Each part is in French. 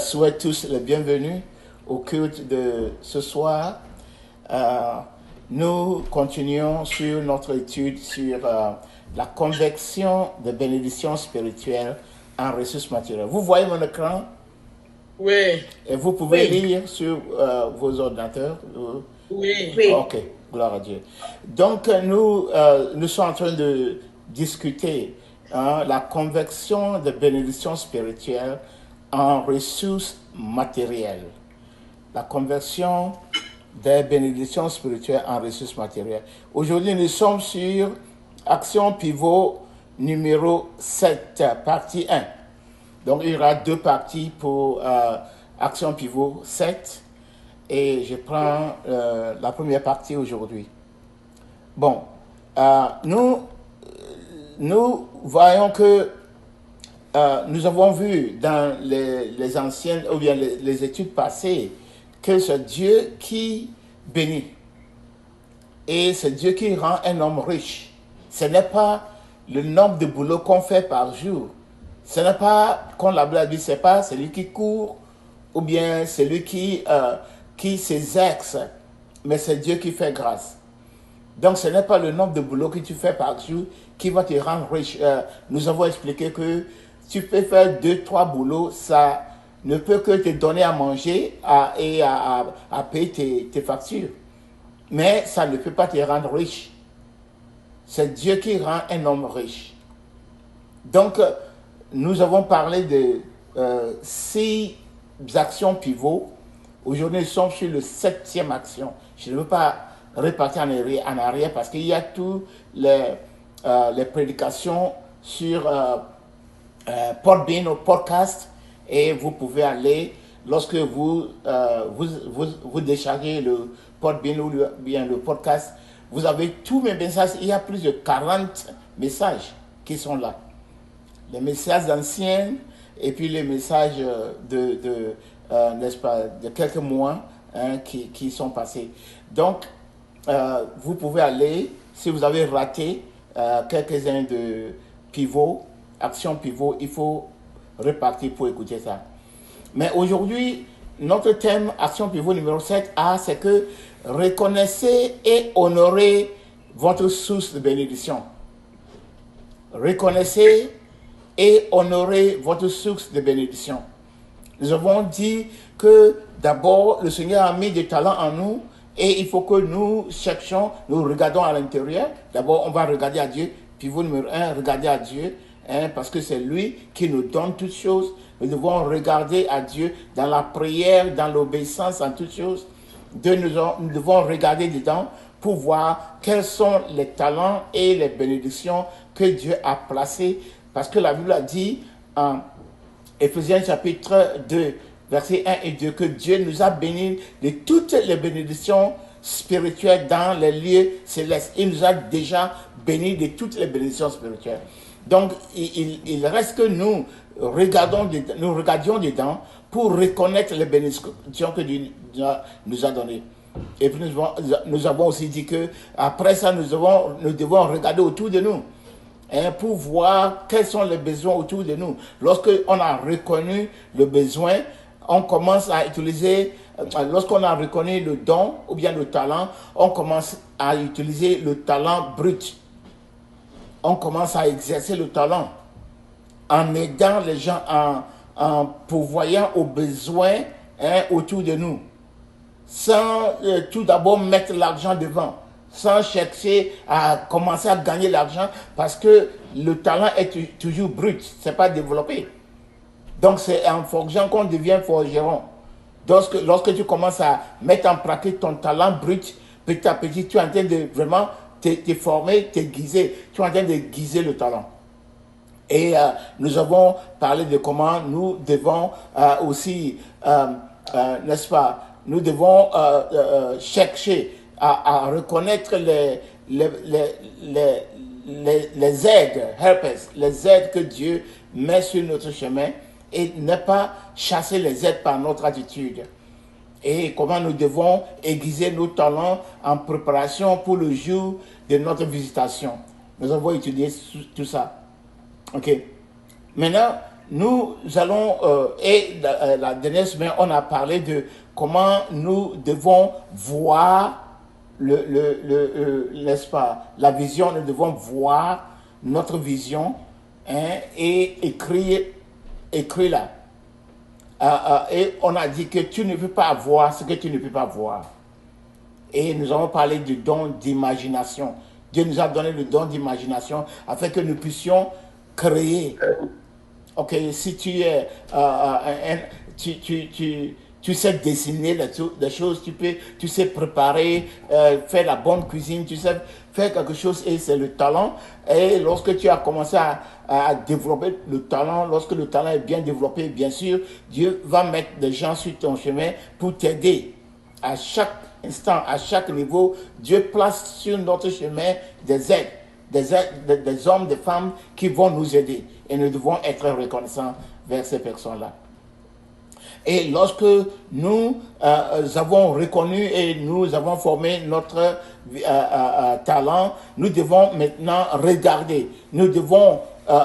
souhaite tous le bienvenue au culte de ce soir. Nous continuons sur notre étude sur la conversion de bénédictions spirituelles en ressources matérielles. Vous voyez mon écran? Oui. Et vous pouvez lire sur vos ordinateurs? Oui. Ok, gloire à Dieu. Donc, nous sommes en train de discuter la conversion de bénédictions spirituelles en ressources matérielles. La conversion des bénédictions spirituelles en ressources matérielles. Aujourd'hui, nous sommes sur Action Pivot numéro 7, partie 1. Donc, il y aura deux parties pour Action Pivot 7. Et je prends la première partie aujourd'hui. Bon, nous voyons que nous avons vu dans les anciennes, ou bien les études passées, que c'est Dieu qui bénit. Et c'est Dieu qui rend un homme riche. Ce n'est pas le nombre de boulots qu'on fait par jour. Ce n'est pas, comme la Bible dit, ce n'est pas celui qui court, ou bien celui qui s'exerce, mais c'est Dieu qui fait grâce. Donc ce n'est pas le nombre de boulots que tu fais par jour qui va te rendre riche. Nous avons expliqué que tu peux faire 2-3 boulots, ça ne peut que te donner à manger et à payer tes factures. Mais ça ne peut pas te rendre riche. C'est Dieu qui rend un homme riche. Donc, nous avons parlé de 6 actions pivots. Aujourd'hui, nous sommes sur le 7e action. Je ne veux pas repartir en arrière parce qu'il y a toutes les prédications sur Podbean ou podcast, et vous pouvez aller, lorsque vous déchargez le Podbean ou bien le podcast, vous avez tous mes messages. Il y a plus de 40 messages qui sont là. Les messages anciens et puis les messages n'est-ce pas, de quelques mois qui sont passés. Donc, vous pouvez aller, si vous avez raté quelques-uns de pivots, Action Pivot, il faut repartir pour écouter ça. Mais aujourd'hui, notre thème Action Pivot numéro 7 c'est que reconnaissez et honorez votre source de bénédiction. Reconnaissez et honorez votre source de bénédiction. Nous avons dit que d'abord, le Seigneur a mis des talents en nous et il faut que nous cherchions, nous regardons à l'intérieur. D'abord, on va regarder à Dieu. Pivot numéro 1, regarder à Dieu, parce que c'est lui qui nous donne toutes choses. Nous devons regarder à Dieu dans la prière, dans l'obéissance, en toutes choses. Nous devons regarder dedans pour voir quels sont les talents et les bénédictions que Dieu a placés. Parce que la Bible a dit en Éphésiens chapitre 2, versets 1 et 2, que Dieu nous a bénis de toutes les bénédictions spirituelles dans les lieux célestes. Il nous a déjà bénis de toutes les bénédictions spirituelles. Donc, il reste que nous regardions dedans pour reconnaître les bénédictions que Dieu nous a données. Et puis nous avons aussi dit que après ça, nous devons regarder autour de nous pour voir quels sont les besoins autour de nous. Lorsque on a reconnu le besoin, on commence à utiliser, lorsqu'on a reconnu le don ou bien le talent, on commence à utiliser le talent brut. On commence à exercer le talent en aidant les gens, en pourvoyant aux besoins autour de nous, sans tout d'abord mettre l'argent devant, sans chercher à commencer à gagner l'argent, parce que le talent est toujours brut, ce n'est pas développé. Donc c'est en forgeant qu'on devient forgeron. Lorsque tu commences à mettre en pratique ton talent brut, petit à petit, tu es en train de vraiment te former, t'aiguiser. Tu es en train d'aiguiser le talent. Et nous avons parlé de comment nous devons aussi, n'est-ce pas, nous devons chercher à reconnaître les aides, helpers, les aides que Dieu met sur notre chemin, et ne pas chasser les aides par notre attitude. Et comment nous devons aiguiser nos talents en préparation pour le jour de notre visitation. Nous avons étudié tout ça. Ok. Maintenant, nous allons, la dernière semaine, on a parlé de comment nous devons voir n'est-ce pas, la vision, nous devons voir notre vision, hein, et écrire là. Et on a dit que tu ne peux pas voir ce que tu ne peux pas voir. Et nous avons parlé du don d'imagination. Dieu nous a donné le don d'imagination afin que nous puissions créer. Ok, si tu es tu sais dessiner des choses, tu sais préparer, faire la bonne cuisine, tu sais faire quelque chose, et c'est le talent. Et lorsque tu as commencé à développer le talent, lorsque le talent est bien développé, bien sûr, Dieu va mettre des gens sur ton chemin pour t'aider. À chaque instant, à chaque niveau, Dieu place sur notre chemin des aides, des hommes, des femmes qui vont nous aider. Et nous devons être reconnaissants vers ces personnes-là. Et lorsque nous avons reconnu et nous avons formé notre talent, nous devons maintenant regarder, nous devons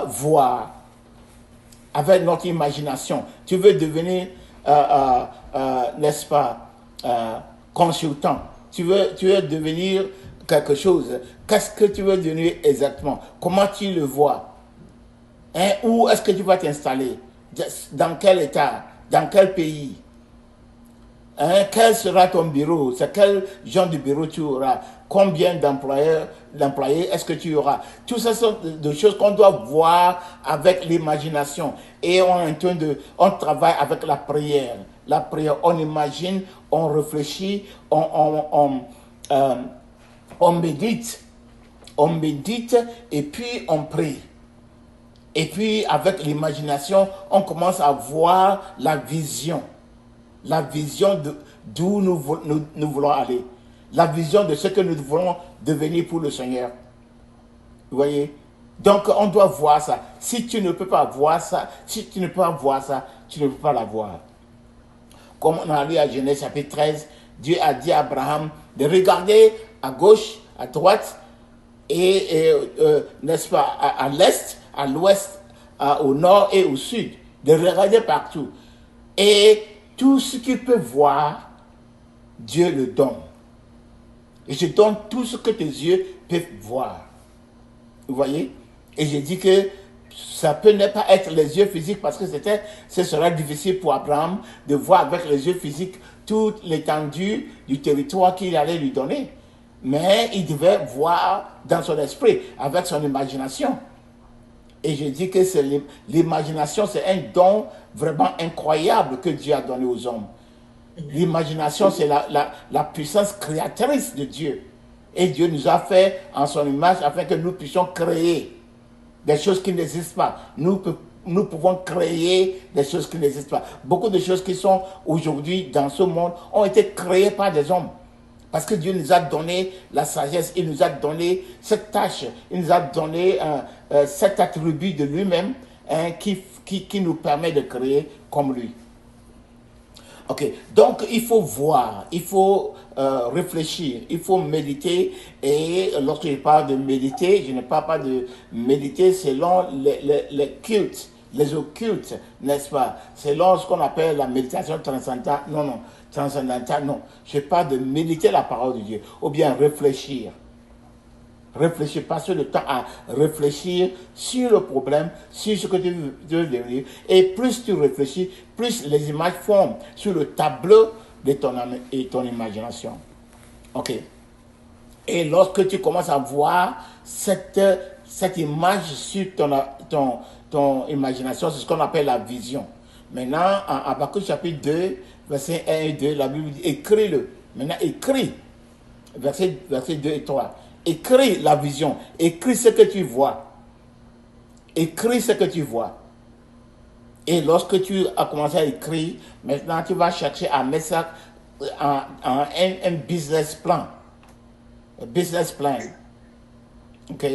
voir avec notre imagination. Tu veux devenir, n'est-ce pas, consultant. Tu veux devenir quelque chose. Qu'est-ce que tu veux devenir exactement? Comment tu le vois? Hein? Où est-ce que tu vas t'installer? Dans quel état? Dans quel pays? Hein? Quel sera ton bureau? C'est quel genre de bureau tu auras? Combien d'employés est-ce que tu auras? Tout ça sont des choses qu'on doit voir avec l'imagination. Et on travaille avec la prière. La prière, on imagine, on réfléchit, on médite. On médite et puis on prie. Et puis, avec l'imagination, on commence à voir la vision. La vision d'où nous voulons aller. La vision de ce que nous voulons devenir pour le Seigneur. Vous voyez? Donc, on doit voir ça. Si tu ne peux pas voir ça, tu ne peux pas la voir. Comme on a lu à Genèse chapitre 13, Dieu a dit à Abraham de regarder à gauche, à droite, et n'est-ce pas, à l'est, à l'ouest, au nord et au sud, de regarder partout. Et tout ce qu'il peut voir, Dieu le donne. Et je donne tout ce que tes yeux peuvent voir. Vous voyez? Et j'ai dit que ça peut ne pas être les yeux physiques parce que ce serait difficile pour Abraham de voir avec les yeux physiques toute l'étendue du territoire qu'il allait lui donner. Mais il devait voir dans son esprit, avec son imagination. Et je dis que l'imagination, c'est un don vraiment incroyable que Dieu a donné aux hommes. L'imagination, c'est la puissance créatrice de Dieu. Et Dieu nous a fait en son image afin que nous puissions créer des choses qui n'existent pas. Nous pouvons créer des choses qui n'existent pas. Beaucoup de choses qui sont aujourd'hui dans ce monde ont été créées par des hommes. Parce que Dieu nous a donné la sagesse, il nous a donné cette tâche, il nous a donné cet attribut de lui-même, hein, qui nous permet de créer comme lui. Ok, donc il faut voir, il faut réfléchir, il faut méditer. Et lorsque je parle de méditer, je ne parle pas de méditer selon les cultes, les occultes, n'est-ce pas? Selon ce qu'on appelle la méditation transcendantale. Non. Transcendantale, non. Je parle de méditer la parole de Dieu. Ou bien réfléchir. Réfléchir, passer le temps à réfléchir sur le problème, sur ce que tu veux devenir. Et plus tu réfléchis, plus les images forment sur le tableau de ton imagination. Ok. Et lorsque tu commences à voir cette image sur ton imagination, c'est ce qu'on appelle la vision. Maintenant, en Habakkuk chapitre 2, verset 1 et 2, la Bible dit, écris-le. Maintenant, écris. Verset 2 et 3. Écris la vision. Écris ce que tu vois. Écris ce que tu vois. Et lorsque tu as commencé à écrire, maintenant tu vas chercher à mettre ça en un business plan. Un business plan. Ok?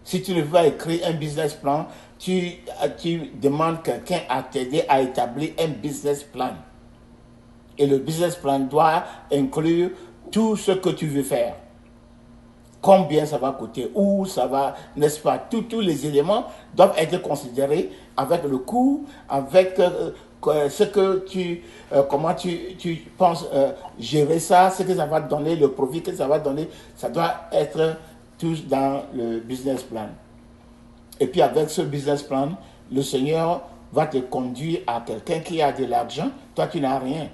Si tu ne veux pas écrire un business plan, tu demandes quelqu'un à t'aider à établir un business plan. Et le business plan doit inclure tout ce que tu veux faire. Combien ça va coûter, où ça va, n'est-ce pas? Tous les éléments doivent être considérés avec le coût, avec ce que comment tu penses gérer ça, ce que ça va te donner, le profit que ça va te donner, ça doit être tout dans le business plan. Et puis avec ce business plan, le Seigneur va te conduire à quelqu'un qui a de l'argent, toi tu n'as rien,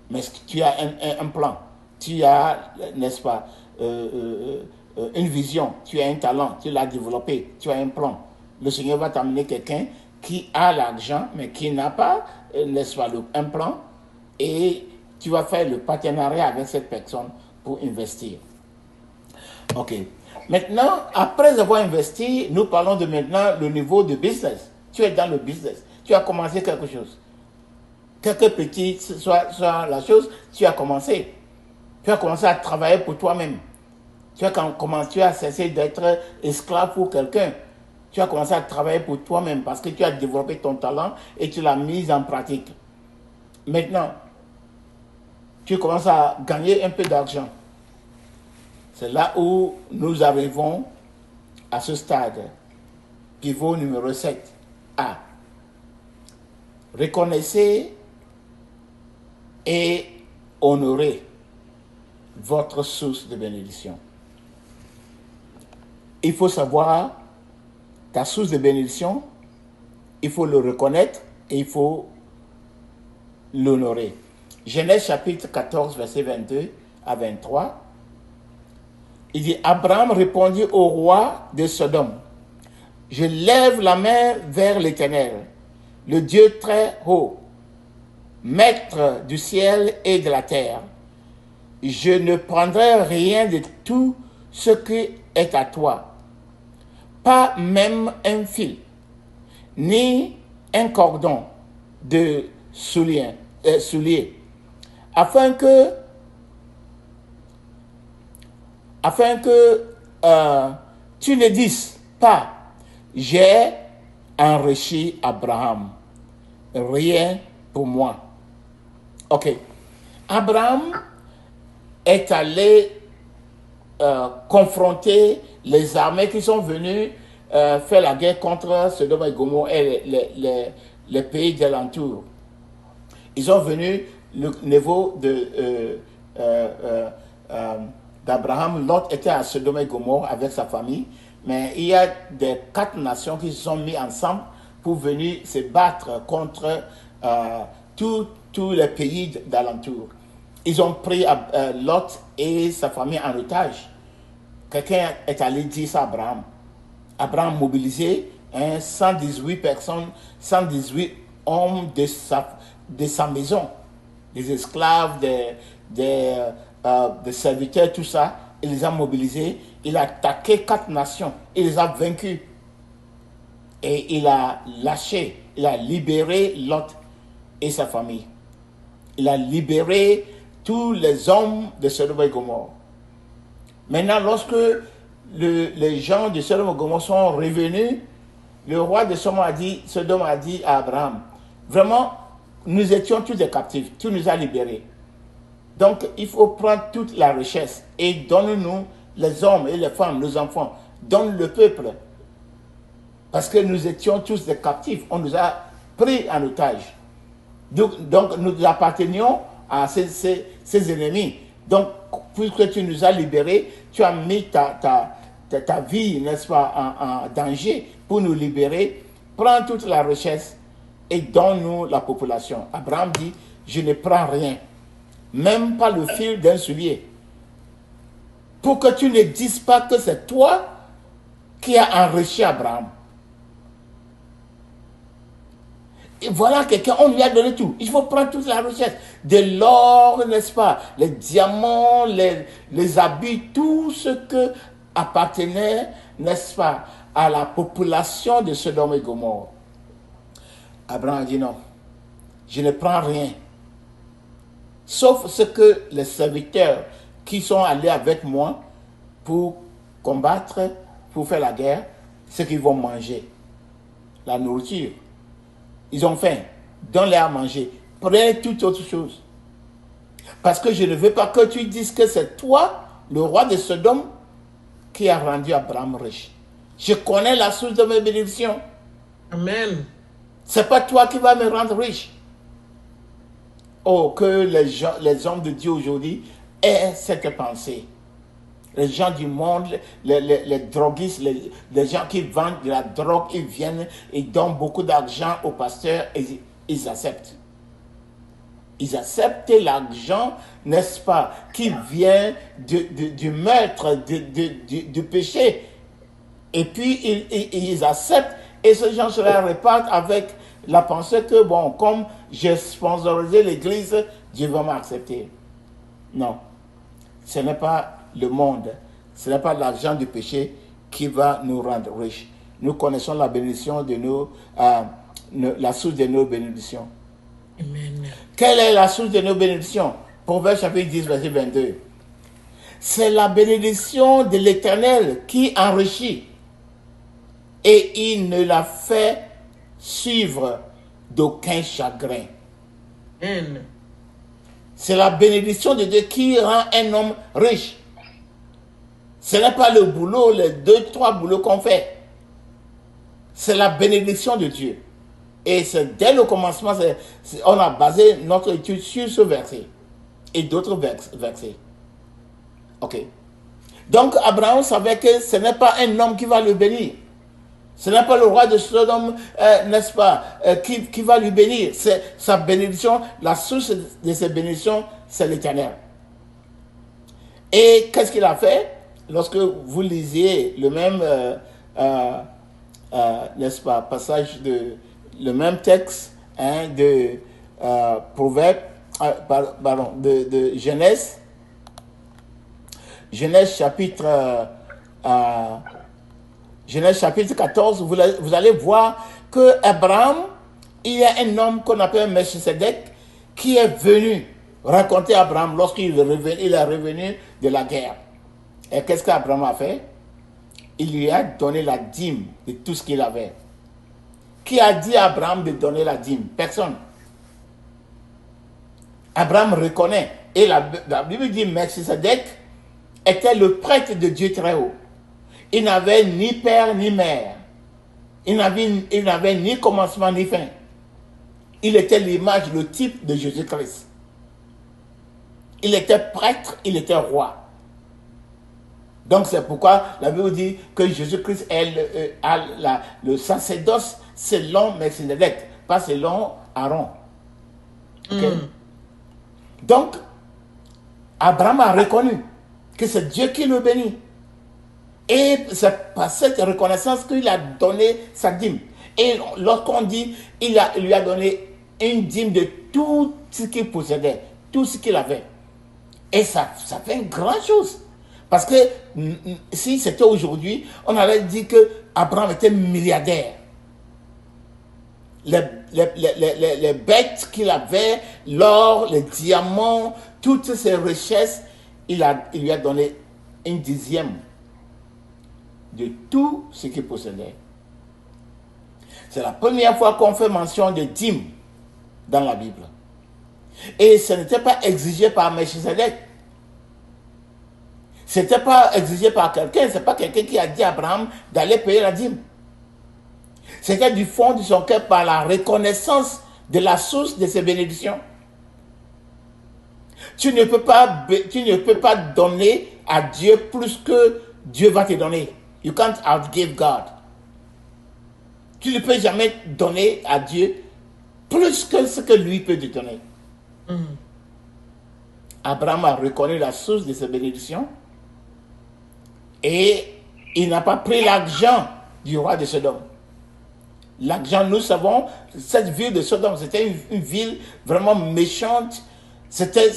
mais tu as un plan, tu as, n'est-ce pas, une vision, tu as un talent, tu l'as développé, tu as un plan. Le Seigneur va t'amener quelqu'un qui a l'argent, mais qui n'a pas, n'est-ce pas, un plan, et tu vas faire le partenariat avec cette personne pour investir. Ok. Maintenant, après avoir investi, nous parlons de maintenant le niveau de business. Tu es dans le business. Tu as commencé quelque chose. Quelque petit soit la chose, tu as commencé. Tu as commencé à travailler pour toi-même. Tu as cessé d'être esclave pour quelqu'un. Tu as commencé à travailler pour toi-même parce que tu as développé ton talent et tu l'as mis en pratique. Maintenant, tu commences à gagner un peu d'argent. C'est là où nous arrivons à ce stade. Pivot numéro 7. A. Reconnaissez et honorez votre source de bénédiction. Il faut savoir ta source de bénédiction, il faut le reconnaître et il faut l'honorer. Genèse chapitre 14, verset 22 à 23. Il dit, Abraham répondit au roi de Sodome, je lève la main vers l'Éternel, le Dieu très haut, maître du ciel et de la terre. Je ne prendrai rien de tout ce qui est à toi, pas même un fil, ni un cordon de soulier, afin que tu ne dises pas, j'ai enrichi Abraham, rien pour moi. Ok. Abraham est allé confronter les armées qui sont venues faire la guerre contre Sodome et Gomorrhe et les pays d'alentour. Ils sont venus le niveau d'Abraham. Lot était à Sodome et Gomorrhe avec sa famille, mais il y a des 4 nations qui se sont mises ensemble pour venir se battre contre tous les pays d'alentour. Ils ont pris Lot et sa famille en otage. Quelqu'un est allé dire ça à Abraham. Abraham mobilisé 118 personnes, 118 hommes de sa maison, des esclaves, des serviteurs, tout ça. Il les a mobilisés. Il a attaqué 4 nations. Il les a vaincus. Et il a lâché, il a libéré Lot et sa famille. Il a libéré tous les hommes de Sodome et Gomorrhe. Maintenant, lorsque les gens de Sodome et Gomorrhe sont revenus, le roi de Sodome a dit à Abraham, vraiment, nous étions tous des captifs, tu nous as libérés. Donc, il faut prendre toute la richesse et donne-nous les hommes et les femmes, nos enfants, donne le peuple. Parce que nous étions tous des captifs, on nous a pris en otage. Donc nous appartenions à ces ennemis. Donc, puisque tu nous as libérés, tu as mis ta vie, n'est-ce pas, en danger pour nous libérer. Prends toute la richesse et donne-nous la population. Abraham dit, je ne prends rien, même pas le fil d'un soulier, pour que tu ne dises pas que c'est toi qui as enrichi Abraham. Et voilà quelqu'un, on lui a donné tout. Il faut prendre toute la richesse. De l'or, n'est-ce pas? Les diamants, les habits, tout ce que appartenait, n'est-ce pas, à la population de Sodome et Gomorrhe. Abraham a dit non, je ne prends rien. Sauf ce que les serviteurs qui sont allés avec moi pour combattre, pour faire la guerre, ce qu'ils vont manger. La nourriture. Ils ont faim, donne-les à manger. Prenez toute autre chose. Parce que je ne veux pas que tu dises que c'est toi, le roi de Sodome, qui a rendu Abraham riche. Je connais la source de mes bénédictions. Amen. C'est pas toi qui vas me rendre riche. Oh, que les hommes de Dieu aujourd'hui aient cette pensée. Les gens du monde, les droguistes, les gens qui vendent de la drogue, ils viennent, ils donnent beaucoup d'argent aux pasteurs et ils acceptent. Ils acceptent l'argent, n'est-ce pas, qui vient du meurtre, du péché. Et puis, ils acceptent et ces gens se la répartent avec la pensée que, bon, comme j'ai sponsorisé l'église, Dieu va m'accepter. Non, ce n'est pas le monde, ce n'est pas l'argent du péché qui va nous rendre riches. Nous connaissons la bénédiction de la source de nos bénédictions. Amen. Quelle est la source de nos bénédictions? Proverbe chapitre 10, verset 22. C'est la bénédiction de l'Éternel qui enrichit et il ne la fait suivre d'aucun chagrin. Amen. C'est la bénédiction de Dieu qui rend un homme riche. Ce n'est pas le boulot, les 2-3 boulots qu'on fait. C'est la bénédiction de Dieu. Et c'est dès le commencement, on a basé notre étude sur ce verset et d'autres versets. Ok. Donc Abraham savait que ce n'est pas un homme qui va le bénir. Ce n'est pas le roi de Sodome, n'est-ce pas, qui va lui bénir. C'est sa bénédiction, la source de ses bénédictions, c'est l'Éternel. Et qu'est-ce qu'il a fait? Lorsque vous lisiez le même, n'est-ce pas, passage le même texte de Proverbe, pardon, de Genèse, Genèse chapitre 14, vous allez voir que Abraham, il y a un homme qu'on appelle Melchisedec qui est venu raconter à Abraham lorsqu'il est revenu de la guerre. Et qu'est-ce qu'Abraham a fait? Il lui a donné la dîme de tout ce qu'il avait. Qui a dit à Abraham de donner la dîme? Personne. Abraham reconnaît. Et la Bible dit Melchisedec était le prêtre de Dieu très haut. Il n'avait ni père ni mère. Il n'avait ni commencement ni fin. Il était l'image, le type de Jésus-Christ. Il était prêtre, il était roi. Donc c'est pourquoi la Bible dit que Jésus-Christ a le sacerdoce selon Melchisedec, pas selon Aaron. Okay? Donc, Abraham a reconnu que c'est Dieu qui le bénit. Et c'est par cette reconnaissance qu'il a donné sa dîme. Et lorsqu'on dit, il lui a donné une dîme de tout ce qu'il possédait, tout ce qu'il avait. Et ça fait une grande chose. Parce que si c'était aujourd'hui, on allait dire que Abraham était milliardaire. Les bêtes qu'il avait, l'or, les diamants, toutes ces richesses, il lui a donné une dixième de tout ce qu'il possédait. C'est la première fois qu'on fait mention de dîme dans la Bible. Et ce n'était pas exigé par Melchisedec. Ce n'était pas exigé par quelqu'un. Ce n'est pas quelqu'un qui a dit à Abraham d'aller payer la dîme. C'était du fond de son cœur par la reconnaissance de la source de ses bénédictions. Tu ne peux pas donner à Dieu plus que Dieu va te donner. You can't outgive God. Tu ne peux jamais donner à Dieu plus que ce que lui peut te donner. Abraham a reconnu la source de ses bénédictions et il n'a pas pris l'argent du roi de Sodome. L'argent, nous savons, cette ville de Sodome, c'était une ville vraiment méchante. C'était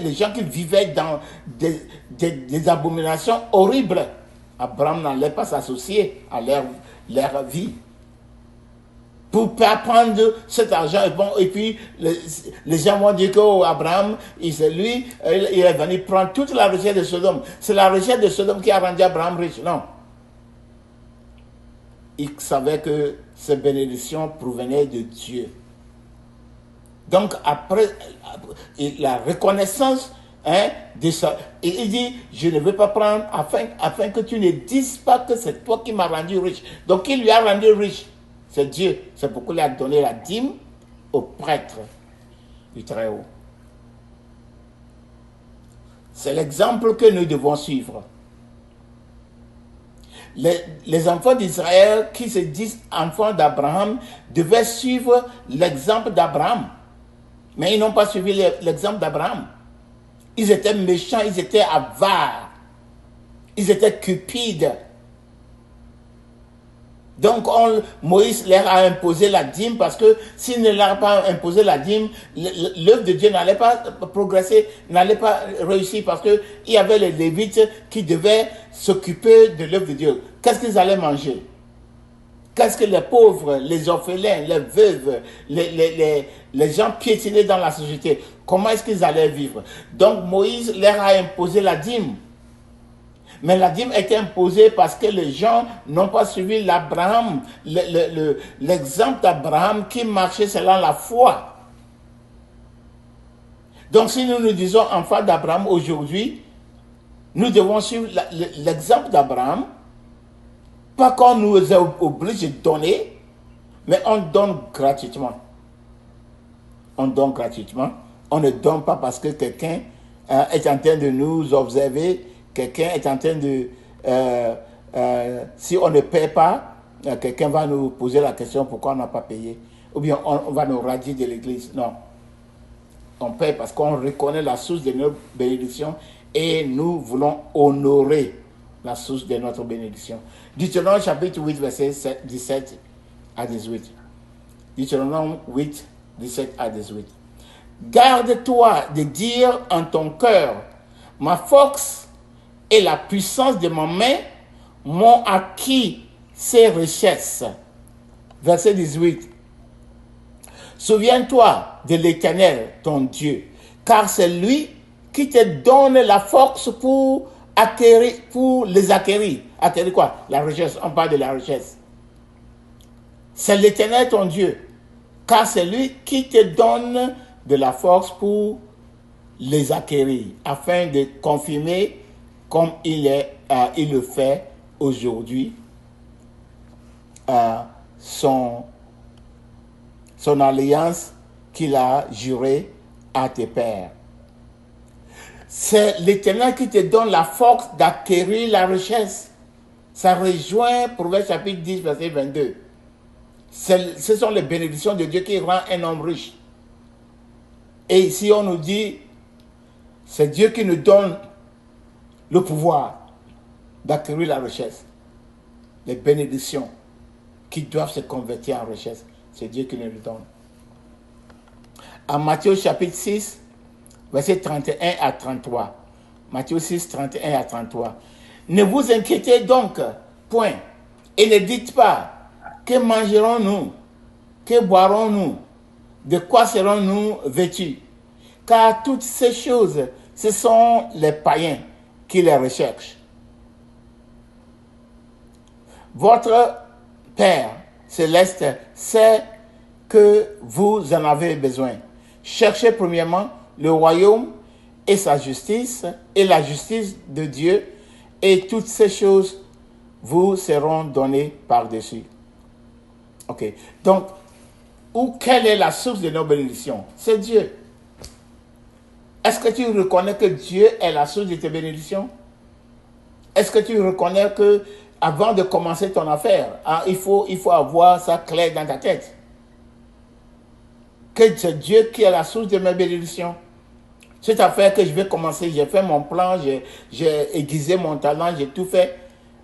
les gens qui vivaient dans des abominations horribles. Abraham n'allait pas s'associer à leur vie. Pour ne pas prendre cet argent, et puis les gens vont dire qu'Abraham, c'est lui, il est venu prendre toute la richesse de Sodome. C'est la richesse de Sodome qui a rendu Abraham riche. Non. Il savait que ces bénédictions provenaient de Dieu. Donc, après la reconnaissance de ça, il dit, je ne veux pas prendre afin que tu ne dises pas que c'est toi qui m'as rendu riche. Donc, il lui a rendu riche. C'est Dieu. C'est pourquoi il a donné la dîme aux prêtres du Très-Haut. C'est l'exemple que nous devons suivre. Les enfants d'Israël qui se disent enfants d'Abraham devaient suivre l'exemple d'Abraham. Mais ils n'ont pas suivi l'exemple d'Abraham. Ils étaient méchants, ils étaient avares, ils étaient cupides. Donc Moïse leur a imposé la dîme parce que s'il ne leur a pas imposé la dîme, l'œuvre de Dieu n'allait pas progresser, n'allait pas réussir parce qu'il y avait les Lévites qui devaient s'occuper de l'œuvre de Dieu. Qu'est-ce qu'ils allaient manger? Qu'est-ce que les pauvres, les orphelins, les veuves, les gens piétinés dans la société, comment est-ce qu'ils allaient vivre? Donc Moïse leur a imposé la dîme. Mais la dîme était imposée parce que les gens n'ont pas suivi l'Abraham, l'exemple d'Abraham qui marchait selon la foi. Donc si nous nous disons enfants d'Abraham aujourd'hui, nous devons suivre l'exemple d'Abraham, pas qu'on nous oblige de donner, mais on donne gratuitement. On donne gratuitement. On ne donne pas parce que quelqu'un est en train de nous observer. Quelqu'un est en train de... si on ne paie pas, quelqu'un va nous poser la question pourquoi on n'a pas payé. Ou bien on va nous radier de l'église. Non. On paie parce qu'on reconnaît la source de notre bénédiction et nous voulons honorer la source de notre bénédiction. Deutéronome chapitre 8, verset 17 à 18. Deutéronome 8, 17 à 18. Garde-toi de dire en ton cœur, ma force et la puissance de ma main m'ont acquis ces richesses. Verset 18. Souviens-toi de l'Éternel, ton Dieu, car c'est lui qui te donne la force pour les acquérir. Acquérir quoi? La richesse. On parle de la richesse. C'est l'Éternel, ton Dieu, car c'est lui qui te donne de la force pour les acquérir, afin de confirmer comme il le fait aujourd'hui, son alliance qu'il a jurée à tes pères. C'est l'Éternel qui te donne la force d'acquérir la richesse. Ça rejoint Proverbe chapitre 10, verset 22. Ce sont les bénédictions de Dieu qui rend un homme riche. Et ici on nous dit, c'est Dieu qui nous donne le pouvoir d'acquérir la richesse. Les bénédictions qui doivent se convertir en richesse. C'est Dieu qui nous le donne. En Matthieu chapitre 6, verset 31 à 33. Matthieu 6, 31 à 33. Ne vous inquiétez donc point et ne dites pas que mangerons-nous, que boirons-nous, de quoi serons-nous vêtus? Car toutes ces choses, ce sont les païens qui les recherchent. Votre Père céleste sait que vous en avez besoin. Cherchez premièrement le royaume et sa justice et la justice de Dieu, et toutes ces choses vous seront données par-dessus. Ok. Donc, quelle est la source de nos bénédictions? C'est Dieu. Est-ce que tu reconnais que Dieu est la source de tes bénédictions? Est-ce que tu reconnais que avant de commencer ton affaire, il faut avoir ça clair dans ta tête? Que c'est Dieu qui est la source de mes bénédictions. Cette affaire que je vais commencer, j'ai fait mon plan, j'ai aiguisé mon talent, j'ai tout fait.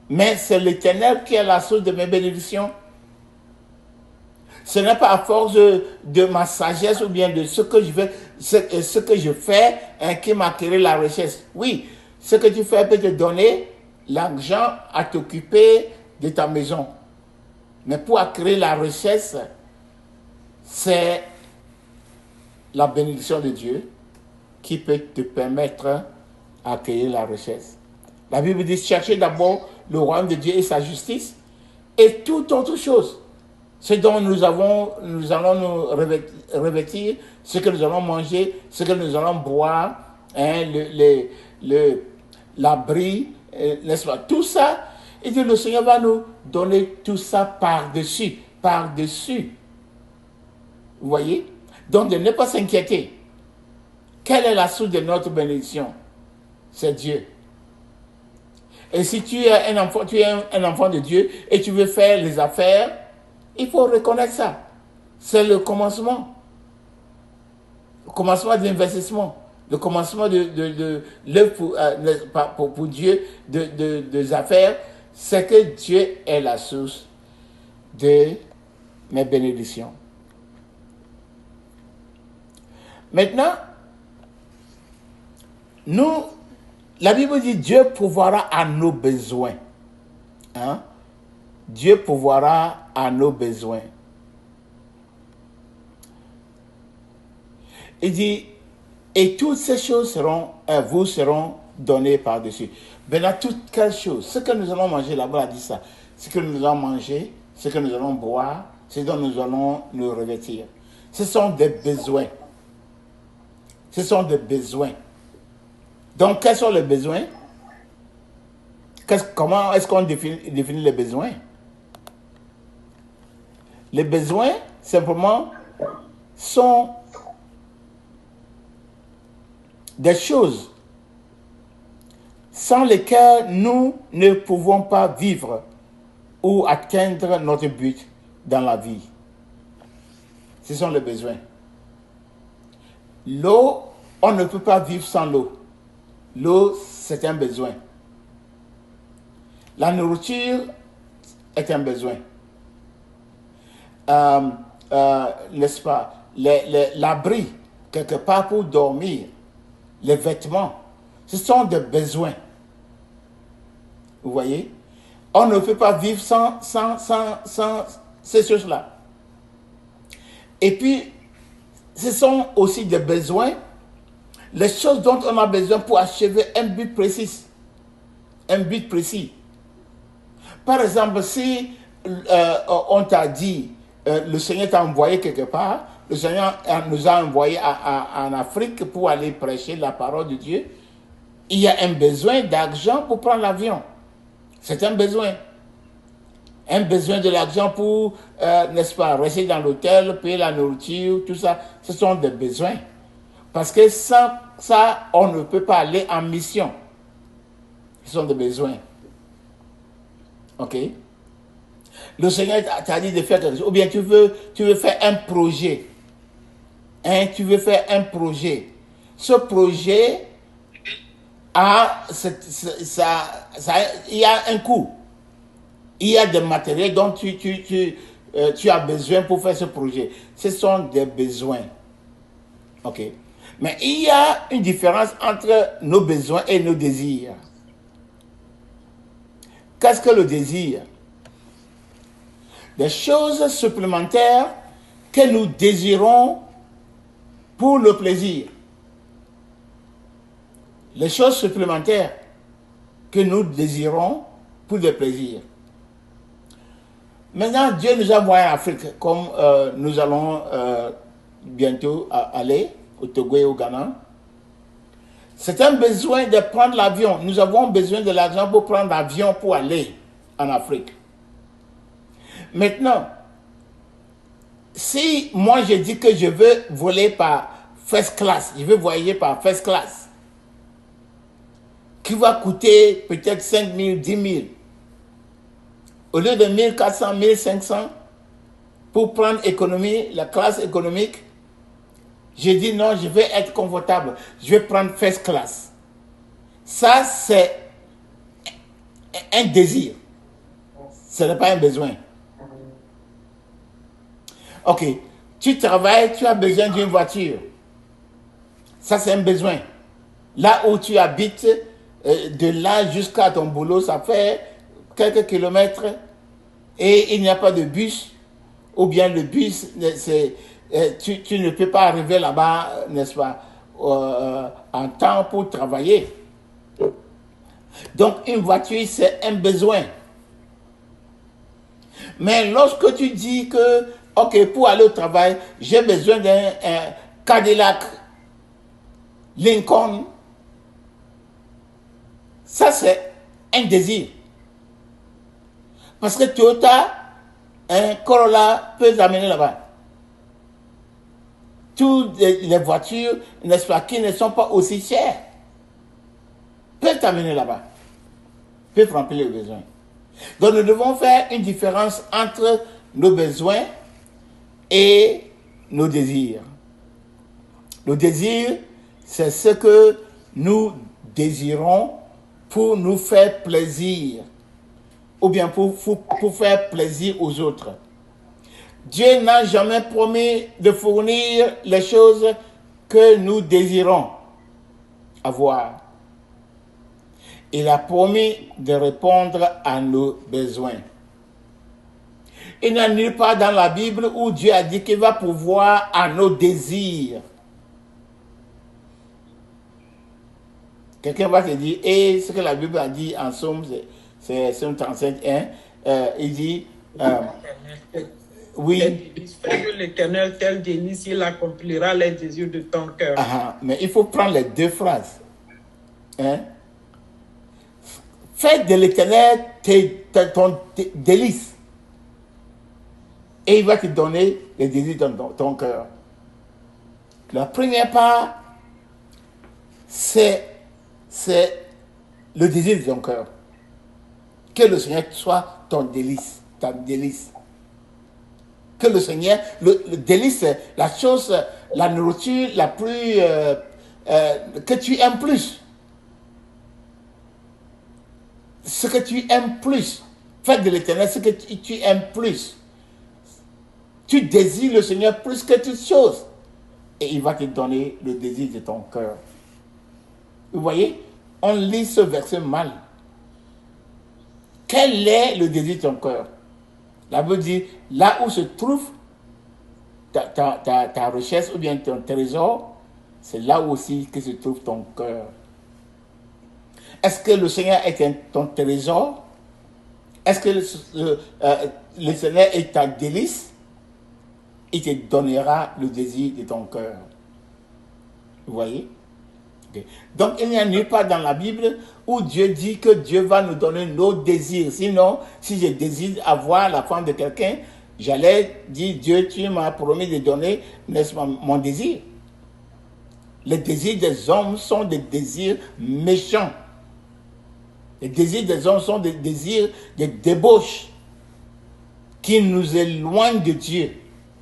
Mais c'est l'Éternel qui est la source de mes bénédictions. Ce n'est pas à force de ma sagesse ou bien de ce que je fais qui m'a créé la richesse. Oui, ce que tu fais peut te donner l'argent à t'occuper de ta maison. Mais pour acquérir la richesse, c'est la bénédiction de Dieu qui peut te permettre d'acquérir la richesse. La Bible dit, cherchez d'abord le royaume de Dieu et sa justice, et toute autre chose. Ce dont nous allons nous revêtir, ce que nous allons manger, ce que nous allons boire, l'abri, n'est-ce pas? Tout ça, et Dieu, le Seigneur va nous donner tout ça par-dessus. par-dessus. Vous voyez? Donc de ne pas s'inquiéter. Quelle est la source de notre bénédiction? C'est Dieu. Et si tu es un enfant de Dieu et tu veux faire les affaires, il faut reconnaître ça. C'est le commencement. Le commencement de l'investissement. Le commencement de l'œuvre pour Dieu des affaires. C'est que Dieu est la source de mes bénédictions. Maintenant, la Bible dit Dieu pourvoira à nos besoins. Hein? Dieu pourvoira à nos besoins. Il dit, et toutes ces choses vous seront données par-dessus. Maintenant, toutes quelles choses? Ce que nous allons manger, là-bas a dit ça. Ce que nous allons manger, ce que nous allons boire, ce dont nous allons nous revêtir. Ce sont des besoins. Ce sont des besoins. Donc, quels sont les besoins? Comment est-ce qu'on définit les besoins? Les besoins, simplement, sont des choses sans lesquelles nous ne pouvons pas vivre ou atteindre notre but dans la vie. Ce sont les besoins. L'eau, on ne peut pas vivre sans l'eau. L'eau, c'est un besoin. La nourriture est un besoin. N'est-ce pas? L'abri, quelque part pour dormir, les vêtements, ce sont des besoins. Vous voyez? On ne peut pas vivre sans ces choses-là. Et puis, ce sont aussi des besoins, les choses dont on a besoin pour achever un but précis. Un but précis. Par exemple, si on t'a dit, le Seigneur t'a envoyé quelque part, le Seigneur nous a envoyés en Afrique pour aller prêcher la parole de Dieu, il y a un besoin d'argent pour prendre l'avion. C'est un besoin. Un besoin de l'argent pour, n'est-ce pas, rester dans l'hôtel, payer la nourriture, tout ça, ce sont des besoins. Parce que sans ça, on ne peut pas aller en mission. Ce sont des besoins. Ok? Le Seigneur t'a dit de faire quelque chose. Ou bien tu veux faire un projet. Hein? Tu veux faire un projet. Ce projet il y a un coût. Il y a des matériels dont tu as besoin pour faire ce projet. Ce sont des besoins. Ok? Mais il y a une différence entre nos besoins et nos désirs. Qu'est-ce que le désir? Des choses supplémentaires que nous désirons pour le plaisir. Les choses supplémentaires que nous désirons pour le plaisir. Maintenant, Dieu nous a envoyés en Afrique, comme nous allons bientôt aller au Togo et au Ghana. C'est un besoin de prendre l'avion. Nous avons besoin de l'argent pour prendre l'avion pour aller en Afrique. Maintenant, si moi je dis que je veux voler par first class, je veux voyager par first class, qui va coûter peut-être 5 000, 10 000, au lieu de 1400, 1500, pour prendre la classe économique, je dis non, je vais être confortable, je vais prendre first class. Ça, c'est un désir. Ce n'est pas un besoin. Ok, tu travailles, tu as besoin d'une voiture. Ça, c'est un besoin. Là où tu habites, de là jusqu'à ton boulot, ça fait quelques kilomètres et il n'y a pas de bus. Ou bien le bus, tu ne peux pas arriver là-bas, n'est-ce pas, en temps pour travailler. Donc, une voiture, c'est un besoin. Mais lorsque tu dis que, ok, pour aller au travail, j'ai besoin d'un Cadillac Lincoln, ça c'est un désir. Parce que Toyota un Corolla peut t'amener là-bas. Toutes les voitures, n'est-ce pas, qui ne sont pas aussi chères, peuvent t'amener là-bas, peuvent remplir les besoins. Donc nous devons faire une différence entre nos besoins et nos désirs. Nos désirs, c'est ce que nous désirons pour nous faire plaisir, ou bien pour faire plaisir aux autres. Dieu n'a jamais promis de fournir les choses que nous désirons avoir. Il a promis de répondre à nos besoins. Il n'y a nulle part dans la Bible où Dieu a dit qu'il va pourvoir à nos désirs. Quelqu'un va te dire, et ce que la Bible a dit en Somme, c'est Somme 37, 1, il dit, oui. Fais de l'Éternel tel délice, il accomplira les désirs de ton cœur. Mais il faut prendre les deux phrases. Fais de l'Éternel ton délice. Et il va te donner les désirs de ton cœur. La première part, c'est le désir de ton cœur. Que le Seigneur soit ton délice, ta délice. Que le Seigneur, le délice, c'est la chose, la nourriture la plus, que tu aimes plus. Ce que tu aimes plus. Fais de l'Éternel ce que tu aimes plus. Tu désires le Seigneur plus que toutes choses. Et il va te donner le désir de ton cœur. Vous voyez, on lit ce verset mal. Quel est le désir de ton cœur? La Bible dit, là où se trouve ta richesse ou bien ton trésor, c'est là aussi que se trouve ton cœur. Est-ce que le Seigneur est ton trésor? Est-ce que le Seigneur est ta délice? Il te donnera le désir de ton cœur. Vous voyez? Okay. Donc, il n'y a nulle part dans la Bible où Dieu dit que Dieu va nous donner nos désirs. Sinon, si je désire avoir la femme de quelqu'un, j'allais dire, Dieu, tu m'as promis de donner, n'est-ce pas, mon désir. Les désirs des hommes sont des désirs méchants. Les désirs des hommes sont des désirs de débauche qui nous éloignent de Dieu.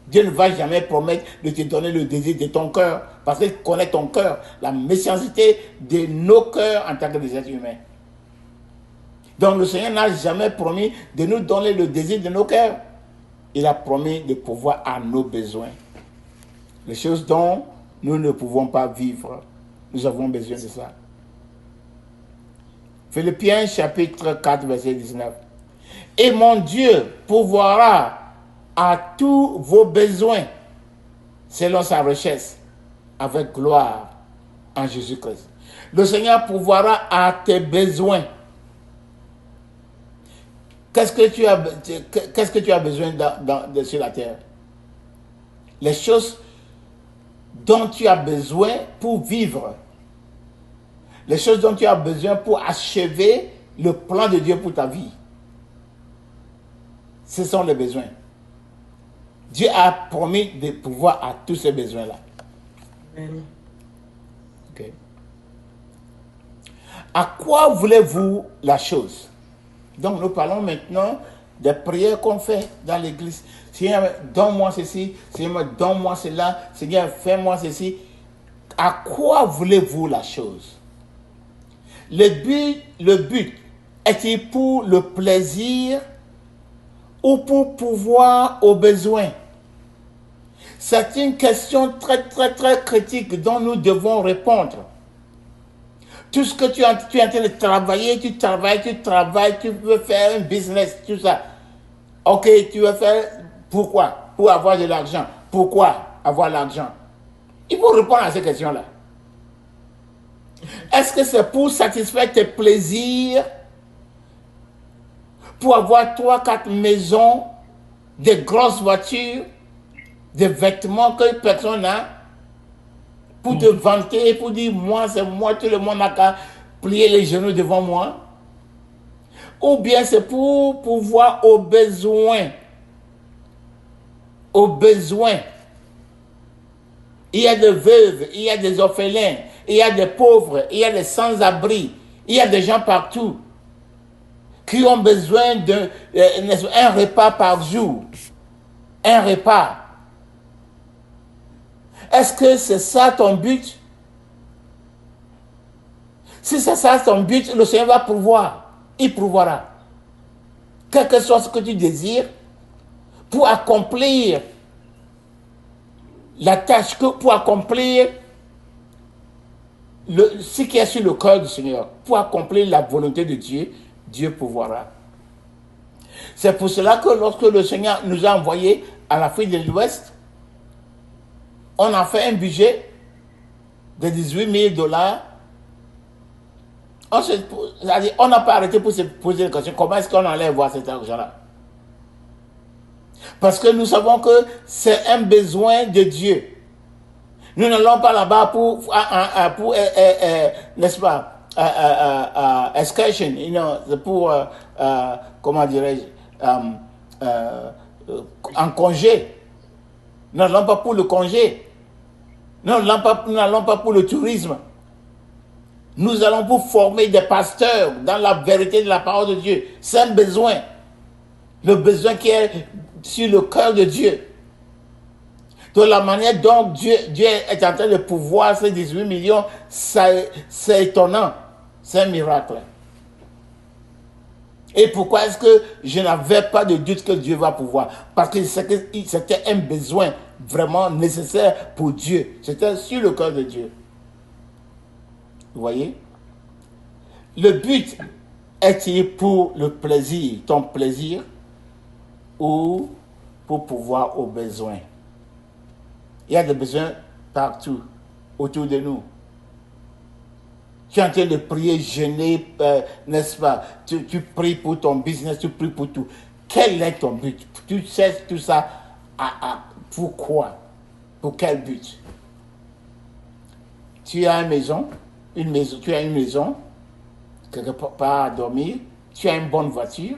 Dieu ne va jamais promettre de te donner le désir de ton cœur parce qu'il connaît ton cœur, la méchanceté de nos cœurs en tant que des êtres humains. Donc le Seigneur n'a jamais promis de nous donner le désir de nos cœurs. Il a promis de pourvoir à nos besoins. Les choses dont nous ne pouvons pas vivre, nous avons besoin de ça. Philippiens chapitre 4 verset 19. Et mon Dieu pourvoira à tous vos besoins selon sa richesse avec gloire en Jésus-Christ. Le Seigneur pourvoira à tes besoins. Qu'est-ce que tu as besoin sur la terre? Les choses dont tu as besoin pour vivre. Les choses dont tu as besoin pour achever le plan de Dieu pour ta vie. Ce sont les besoins. Dieu a promis de pouvoir à tous ces besoins-là. Okay. À quoi voulez-vous la chose? Donc nous parlons maintenant des prières qu'on fait dans l'église. Seigneur, donne-moi ceci. Seigneur, donne-moi cela. Seigneur, fais-moi ceci. À quoi voulez-vous la chose? Le but est-il pour le plaisir ou pour pouvoir aux besoins? C'est une question très, très, très critique dont nous devons répondre. Tout ce que tu es en train de travailler, tu travailles, tu veux faire un business, tout ça. Ok, tu veux faire, pourquoi? Pour avoir de l'argent. Pourquoi avoir l'argent? Il faut répondre à ces questions-là. Est-ce que c'est pour satisfaire tes plaisirs? Pour avoir 3-4 maisons, des grosses voitures, des vêtements que personne n'a, pour te vanter, pour dire moi c'est moi, tout le monde n'a qu'à plier les genoux devant moi? Ou bien c'est pour pouvoir aux besoins? aux besoins. Il y a des veuves, il y a des orphelins, il y a des pauvres, il y a des sans-abri, il y a des gens partout qui ont besoin d'un repas par jour. Un repas. Est-ce que c'est ça ton but? Si c'est ça ton but, le Seigneur va pourvoir. Il pourvoira. Quel que soit ce que tu désires, pour accomplir la tâche, pour accomplir ce qui est sur le cœur du Seigneur, pour accomplir la volonté de Dieu, Dieu pourvoira. C'est pour cela que lorsque le Seigneur nous a envoyés à l'Afrique de l'Ouest, on a fait un budget de 18 000 $. On n'a pas arrêté pour se poser la question, comment est-ce qu'on allait voir cet argent-là? Parce que nous savons que c'est un besoin de Dieu. Nous n'allons pas là-bas pour n'est-ce pas, excursion, pour, comment dirais-je, en congé. Nous n'allons pas pour le congé. Nous n'allons pas pour le tourisme. Nous allons pour former des pasteurs dans la vérité de la parole de Dieu. C'est un besoin. Le besoin qui est sur le cœur de Dieu. De la manière dont Dieu est en train de pouvoir ces 18 millions, c'est étonnant. C'est un miracle. Et pourquoi est-ce que je n'avais pas de doute que Dieu va pouvoir? Parce que c'était un besoin vraiment nécessaire pour Dieu. C'était sur le cœur de Dieu. Vous voyez? Le but est-il pour le plaisir, ton plaisir, ou pour pouvoir aux besoins? Il y a des besoins partout, autour de nous. Tu es en train de prier, jeûner, n'est-ce pas? Tu pries pour ton business, tu pries pour tout. Quel est ton but? Tu sais tout ça pourquoi? Pour quel but? Tu as tu as une maison, quelque part à dormir, tu as une bonne voiture,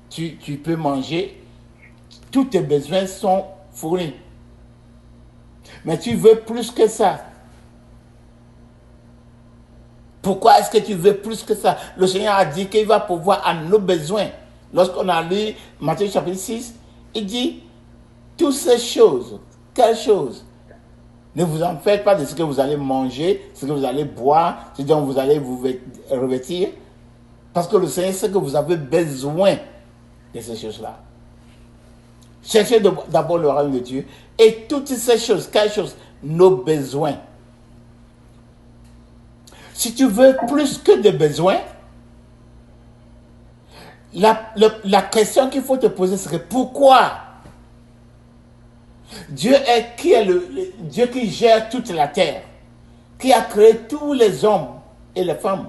tu peux manger, tous tes besoins sont fournis. Mais tu veux plus que ça. Pourquoi est-ce que tu veux plus que ça? Le Seigneur a dit qu'il va pourvoir à nos besoins. Lorsqu'on a lu Matthieu chapitre 6, il dit, toutes ces choses, quelles choses? Ne vous en faites pas de ce que vous allez manger, ce que vous allez boire, ce dont vous allez vous revêtir. Parce que le Seigneur sait que vous avez besoin de ces choses-là. Cherchez d'abord le royaume de Dieu. Et toutes ces choses, quelles choses? Nos besoins. Si tu veux plus que des besoins, la question qu'il faut te poser serait pourquoi? Dieu est le Dieu qui gère toute la terre, qui a créé tous les hommes et les femmes,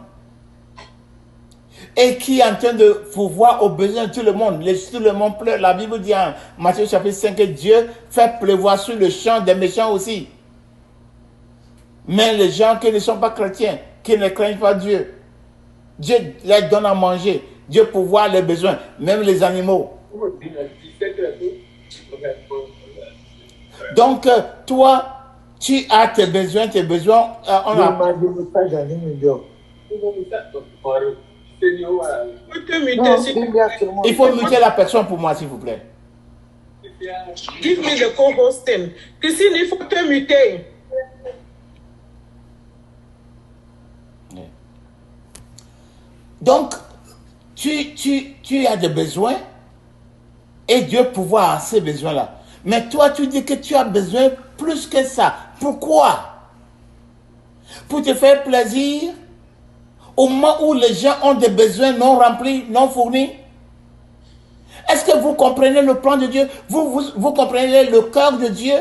et qui est en train de pourvoir aux besoins de tout le monde. Tout le monde pleure. La Bible dit en Matthieu chapitre 5 que Dieu fait pleuvoir sur le champ des méchants aussi. Mais les gens qui ne sont pas chrétiens, qui ne craignent pas Dieu, Dieu leur donne à manger. Dieu pourvoit les besoins, même les animaux. Donc, toi, tu as tes besoins, on a... Il faut muter la personne pour moi, s'il vous plaît. Give me the co-hosting. Christine, il faut te muter. Donc, tu as des besoins et Dieu pourvoit à ces besoins-là. Mais toi, tu dis que tu as besoin plus que ça. Pourquoi? Pour te faire plaisir au moment où les gens ont des besoins non remplis, non fournis? Est-ce que vous comprenez le plan de Dieu? Vous comprenez le cœur de Dieu?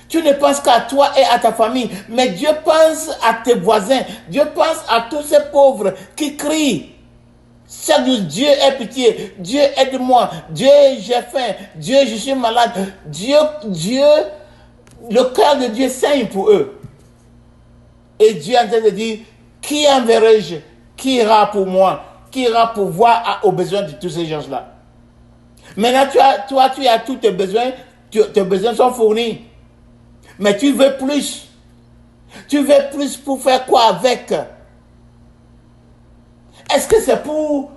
Tu ne penses qu'à toi et à ta famille, mais Dieu pense à tes voisins. Dieu pense à tous ces pauvres qui crient. Chaque jour, Dieu ait pitié. Dieu aide-moi. Dieu, j'ai faim. Dieu, je suis malade. Dieu, le cœur de Dieu saigne pour eux. Et Dieu est en train de dire, qui enverrai-je? Qui ira pour moi? Qui ira pour voir aux besoins de tous ces gens-là? Maintenant, tu as tous tes besoins, tes besoins sont fournis. Mais tu veux plus. Tu veux plus pour faire quoi avec? Est-ce que c'est pour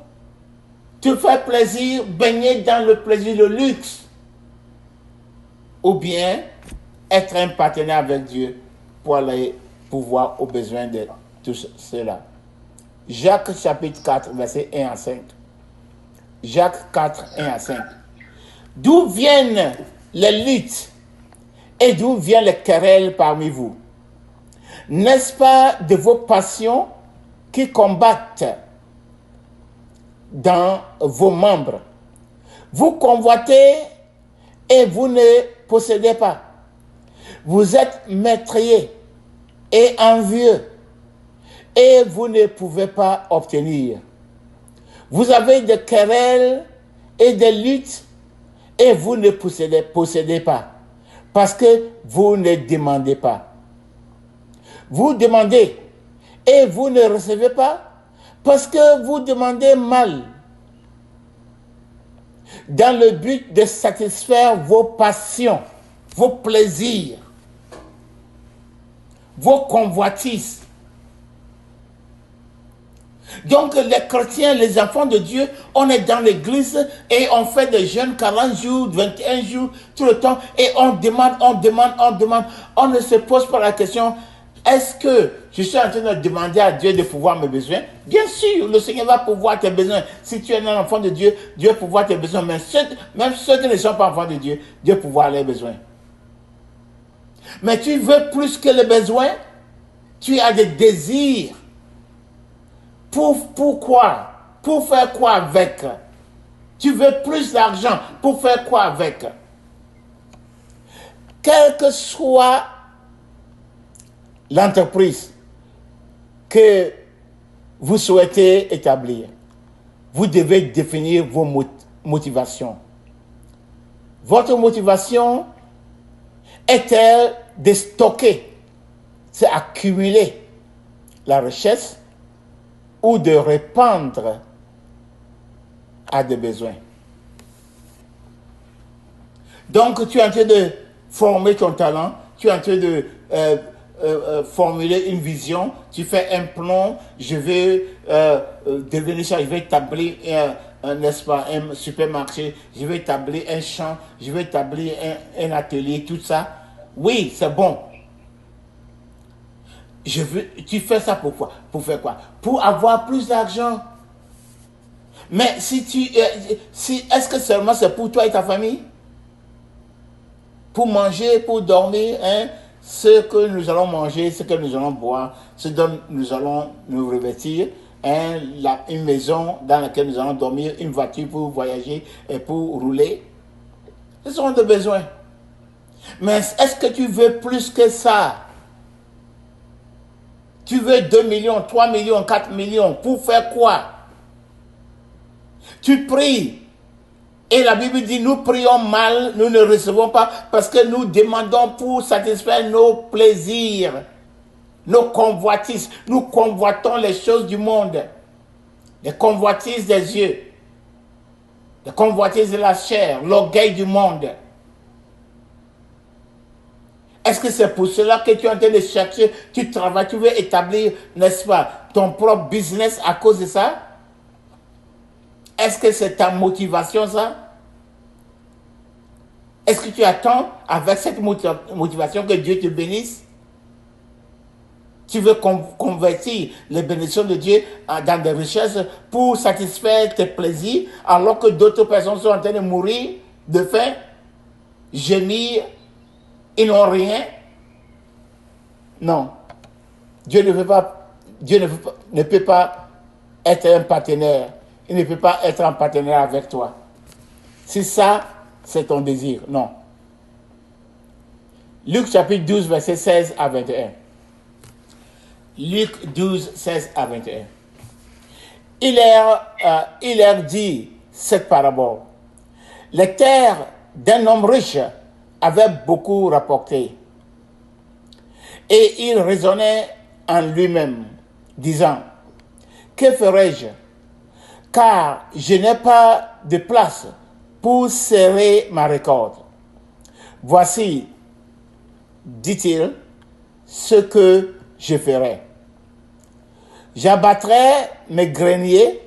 te faire plaisir, baigner dans le plaisir, le luxe? Ou bien être un partenaire avec Dieu pour aller pouvoir aux besoins de tout cela? Jacques chapitre 4, verset 1 à 5. Jacques 4, 1 à 5. D'où viennent les luttes et d'où viennent les querelles parmi vous? N'est-ce pas de vos passions qui combattent dans vos membres? Vous convoitez et vous ne possédez pas. Vous êtes meurtriers et envieux et vous ne pouvez pas obtenir. Vous avez des querelles et des luttes et vous ne possédez pas parce que vous ne demandez pas. Vous demandez et vous ne recevez pas parce que vous demandez mal, dans le but de satisfaire vos passions, vos plaisirs, vos convoitises. Donc les chrétiens, les enfants de Dieu, on est dans l'église et on fait des jeûnes 40 jours, 21 jours, tout le temps, et on demande. On ne se pose pas la question, est-ce que je suis en train de demander à Dieu de pouvoir mes besoins? Bien sûr, le Seigneur va pouvoir tes besoins. Si tu es un enfant de Dieu, Dieu va pouvoir tes besoins. Mais même ceux qui ne sont pas enfants de Dieu, Dieu va pouvoir leurs besoins. Mais tu veux plus que les besoins? Tu as des désirs. Pourquoi? Pour faire quoi avec? Tu veux plus d'argent. Pour faire quoi avec? Quelle que soit l'entreprise que vous souhaitez établir, vous devez définir vos motivations. Votre motivation est-elle de stocker, c'est accumuler la richesse ou de répandre à des besoins? Donc, tu es en train de former ton talent, tu es en train de formuler une vision, tu fais un plan, je vais devenir ça, je vais établir n'est-ce pas, un supermarché, je vais établir un champ, je vais établir un atelier, tout ça. Oui, c'est bon. Tu fais ça pourquoi? Pour faire quoi? Pour avoir plus d'argent. Mais est-ce que seulement c'est pour toi et ta famille? Pour manger, pour dormir, hein? Ce que nous allons manger, ce que nous allons boire, ce dont nous allons nous revêtir, hein? Une maison dans laquelle nous allons dormir, une voiture pour voyager et pour rouler. Ce sont des besoins. Mais est-ce que tu veux plus que ça? Tu veux 2 millions, 3 millions, 4 millions, pour faire quoi? Tu pries. Et la Bible dit, nous prions mal, nous ne recevons pas, parce que nous demandons pour satisfaire nos plaisirs, nos convoitises. Nous convoitons les choses du monde, les convoitises des yeux, les convoitises de la chair, l'orgueil du monde. Est-ce que c'est pour cela que tu es en train de chercher, tu travailles, tu veux établir, n'est-ce pas, ton propre business à cause de ça? Est-ce que c'est ta motivation, ça? Est-ce que tu attends avec cette motivation que Dieu te bénisse? Tu veux convertir les bénédictions de Dieu dans des richesses pour satisfaire tes plaisirs, alors que d'autres personnes sont en train de mourir de faim, gémir, ils n'ont rien? Non. Dieu ne peut pas être un partenaire. Il ne peut pas être un partenaire avec toi. Si ça, c'est ton désir. Non. Luc chapitre 12, verset 16 à 21. Luc 12, 16 à 21. Il leur dit cette parabole. Les terres d'un homme riche avaient beaucoup rapporté. Et il raisonnait en lui-même, disant, que ferai-je? Car je n'ai pas de place pour serrer ma récolte. Voici, dit-il, ce que je ferai. J'abattrai mes greniers,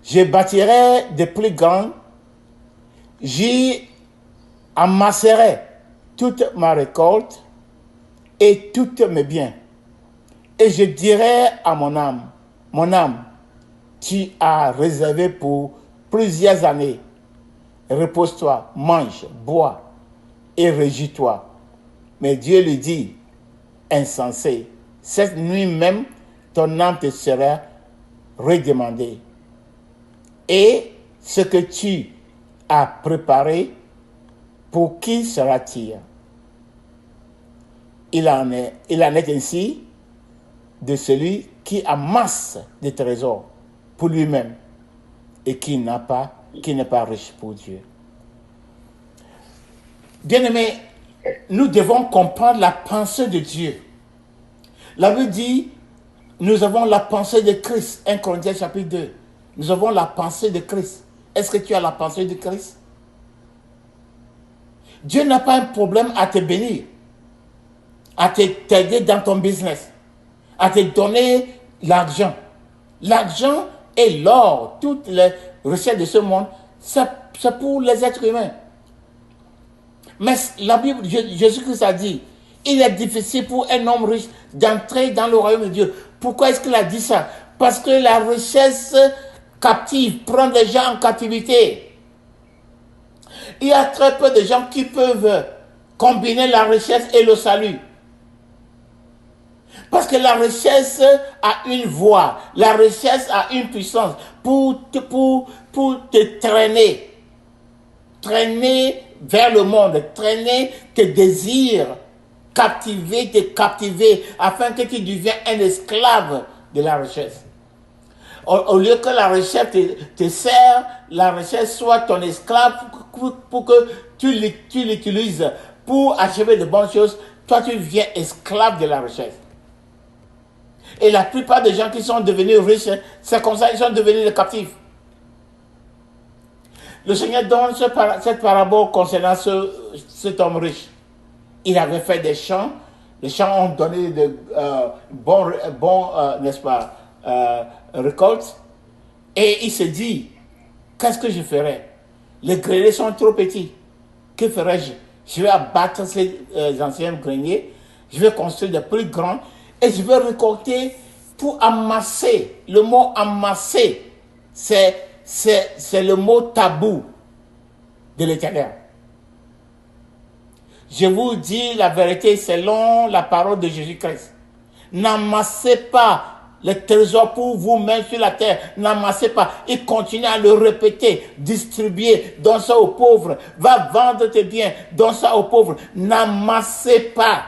je bâtirai des plus grands, j'y amasserai toute ma récolte et tous mes biens. Et je dirai à mon âme, tu as réservé pour plusieurs années. Repose-toi, mange, bois et régis-toi. Mais Dieu lui dit, insensé, cette nuit même, ton âme te sera redemandée. Et ce que tu as préparé, pour qui sera-t-il? Il en est ainsi de celui qui amasse des trésors pour lui-même et qui n'est pas riche pour Dieu. Bien-aimés, nous devons comprendre la pensée de Dieu. La Bible dit, nous avons la pensée de Christ. 1 Corinthiens chapitre 2. Nous avons la pensée de Christ. Est-ce que tu as la pensée de Christ? Dieu n'a pas un problème à te bénir, à t'aider dans ton business, à te donner l'argent. L'argent et l'or, toutes les richesses de ce monde, c'est pour les êtres humains. Mais la Bible, Jésus-Christ a dit, il est difficile pour un homme riche d'entrer dans le royaume de Dieu. Pourquoi est-ce qu'il a dit ça? Parce que la richesse captive prend les gens en captivité. Il y a très peu de gens qui peuvent combiner la richesse et le salut. Parce que la richesse a une voie, la richesse a une puissance pour te traîner vers le monde, traîner tes désirs, te captiver, afin que tu deviennes un esclave de la richesse. Au lieu que la richesse te sert, la richesse soit ton esclave pour que tu l'utilises pour achever de bonnes choses, toi tu deviens esclave de la richesse. Et la plupart des gens qui sont devenus riches, c'est comme ça qu'ils sont devenus des captifs. Le Seigneur donne cette parabole concernant cet homme riche. Il avait fait des champs. Les champs ont donné de bons n'est-ce pas, récoltes. Et il se dit, qu'est-ce que je ferai? Les greniers sont trop petits. Que ferai-je? Je vais abattre ces anciens greniers. Je vais construire des plus grands. Et je vais récolter pour amasser. Le mot amasser, c'est le mot tabou de l'Éternel. Je vous dis la vérité selon la parole de Jésus-Christ. N'amassez pas les trésors pour vous-même sur la terre. N'amassez pas. Il continue à le répéter. Distribuer. Donne ça aux pauvres. Va vendre tes biens. Donne ça aux pauvres. N'amassez pas.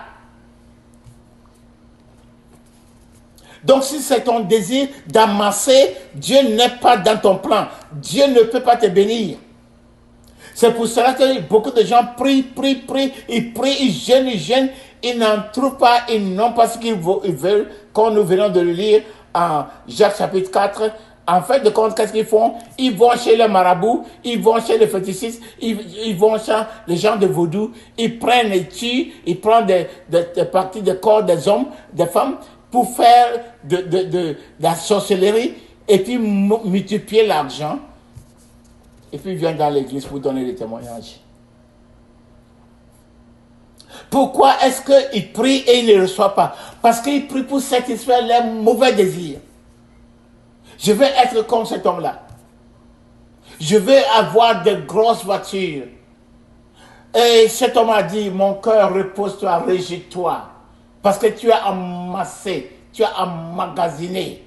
Donc si c'est ton désir d'amasser, Dieu n'est pas dans ton plan. Dieu ne peut pas te bénir. C'est pour cela que beaucoup de gens prient, ils jeûnent, ils n'en trouvent pas, ils n'ont pas ce qu'ils veulent, comme nous venons de le lire en Jacques chapitre 4. En fait de compte, qu'est-ce qu'ils font? Ils vont chez les marabouts, ils vont chez les fétichistes, ils vont chez les gens de vaudou, ils prennent et tuent, ils prennent des parties des corps des hommes, des femmes, pour faire de la sorcellerie, et puis multiplier l'argent. Et puis, il vient dans l'église pour donner des témoignages. Pourquoi est-ce qu'il prie et il ne reçoit pas? Parce qu'il prie pour satisfaire les mauvais désirs. Je veux être comme cet homme-là. Je veux avoir de grosses voitures. Et cet homme a dit, mon cœur, repose-toi, régis-toi. Parce que tu as amassé, tu as emmagasiné.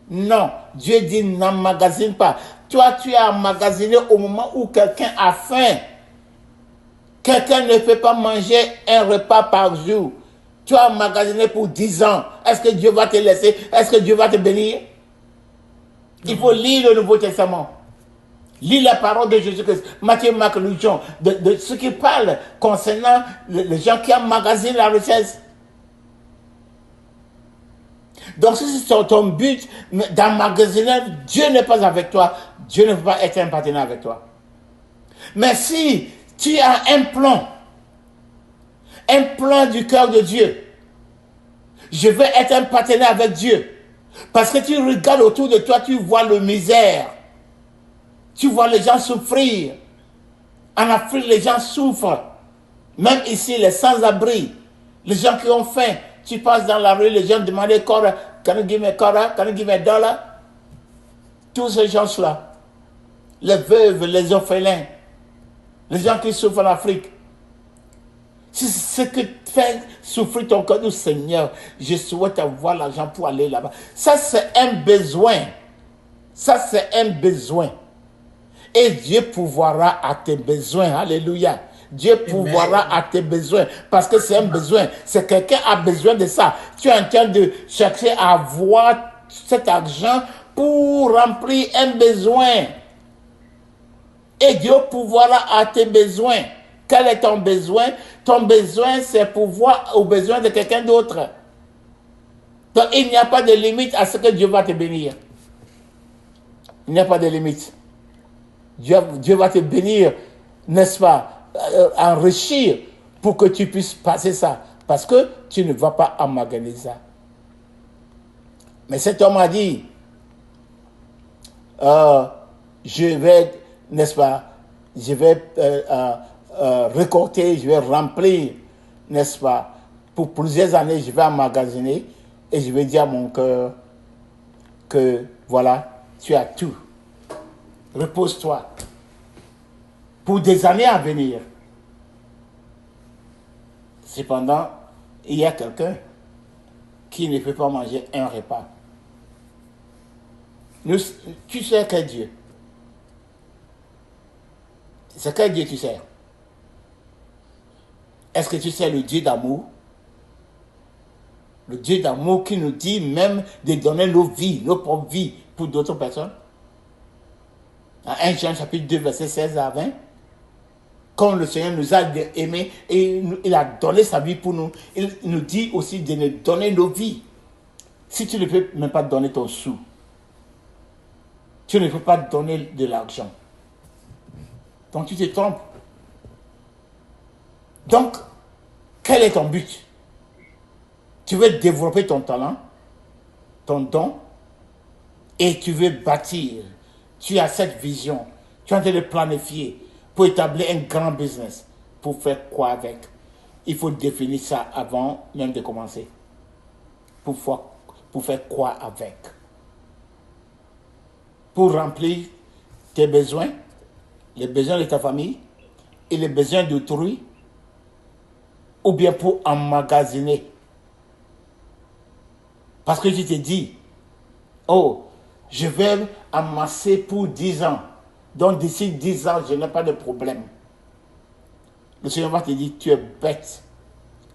Non, Dieu dit n'emmagasine pas. Toi, tu as emmagasiné au moment où quelqu'un a faim. Quelqu'un ne peut pas manger un repas par jour. Tu as emmagasiné pour 10 ans. Est-ce que Dieu va te laisser? Est-ce que Dieu va te bénir? Il faut lire le Nouveau Testament. Lis la parole de Jésus-Christ. Matthieu, Marc, Luc, Jean. De ce qui parle concernant les gens qui emmagasinent la richesse. Donc si c'est ton but d'emmagasiner, Dieu n'est pas avec toi. Dieu ne peut pas être un partenaire avec toi. Mais si tu as un plan du cœur de Dieu, je veux être un partenaire avec Dieu. Parce que tu regardes autour de toi, tu vois le misère. Tu vois les gens souffrir. En Afrique, les gens souffrent. Même ici, les sans-abri, les gens qui ont faim. Tu passes dans la rue, les gens demandent Kora, can you give me Kora, can you give me a dollar? Tous ces gens-là, les veuves, les orphelins, les gens qui souffrent en Afrique. C'est ce que fait souffrir ton cœur. Seigneur, je souhaite avoir l'argent pour aller là-bas. Ça, c'est un besoin. Ça, c'est un besoin. Et Dieu pourvoira à tes besoins. Alléluia. Dieu pourvoira à tes besoins. Parce que c'est un besoin. C'est quelqu'un a besoin de ça. Tu es en train de chercher à avoir cet argent pour remplir un besoin. Et Dieu pourvoira à tes besoins. Quel est ton besoin? Ton besoin, c'est pourvoir aux besoins de quelqu'un d'autre. Donc, il n'y a pas de limite à ce que Dieu va te bénir. Il n'y a pas de limite. Dieu va te bénir, n'est-ce pas, enrichir pour que tu puisses passer ça. Parce que tu ne vas pas emmagasiner ça. Mais cet homme a dit, je vais, n'est-ce pas, je vais récolter, je vais remplir, n'est-ce pas, pour plusieurs années, je vais emmagasiner et je vais dire à mon cœur que, voilà, tu as tout. Repose-toi. Pour des années à venir. Cependant, il y a quelqu'un qui ne peut pas manger un repas. Tu sais quel Dieu? C'est quel Dieu tu sais? Est-ce que tu sais le Dieu d'amour? Le Dieu d'amour qui nous dit même de donner nos vies, nos propres vies pour d'autres personnes? Dans 1 Jean chapitre 2, verset 16 à 20, comme le Seigneur nous a aimés et il a donné sa vie pour nous, il nous dit aussi de nous donner nos vies. Si tu ne peux même pas donner ton sou, tu ne peux pas donner de l'argent. Donc tu te trompes. Donc, quel est ton but? Tu veux développer ton talent, ton don, et tu veux bâtir. Tu as cette vision. Tu es en train de planifier pour établir un grand business. Pour faire quoi avec? Il faut définir ça avant même de commencer. Pour faire quoi avec? Pour remplir tes besoins, les besoins de ta famille et les besoins d'autrui, ou bien pour emmagasiner. Parce que tu te dis, oh, je vais amasser pour 10 ans. Donc d'ici 10 ans, je n'ai pas de problème. Le Seigneur va te dire, tu es bête,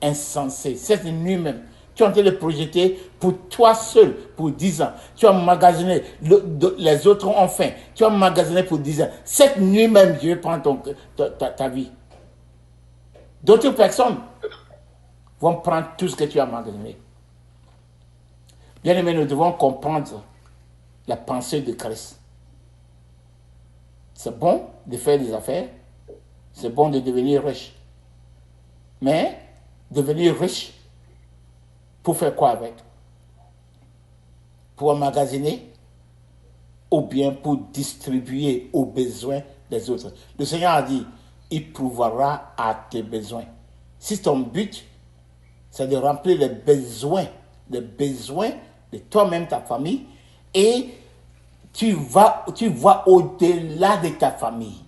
insensé. Cette nuit même, tu es en train de projeter pour toi seul, pour 10 ans. Tu as emmagasiné, les autres ont faim. Tu as emmagasiné pour 10 ans. Cette nuit même, je vais prendre ta vie. D'autres personnes vont prendre tout ce que tu as emmagasiné. Bien aimé, nous devons comprendre la pensée de Christ. C'est bon de faire des affaires, c'est bon de devenir riche. Mais devenir riche, pour faire quoi avec? Pour emmagasiner ou bien pour distribuer aux besoins des autres. Le Seigneur a dit, il pourvoira à tes besoins. Si ton but, c'est de remplir les besoins de toi-même, ta famille, et tu vois au-delà de ta famille.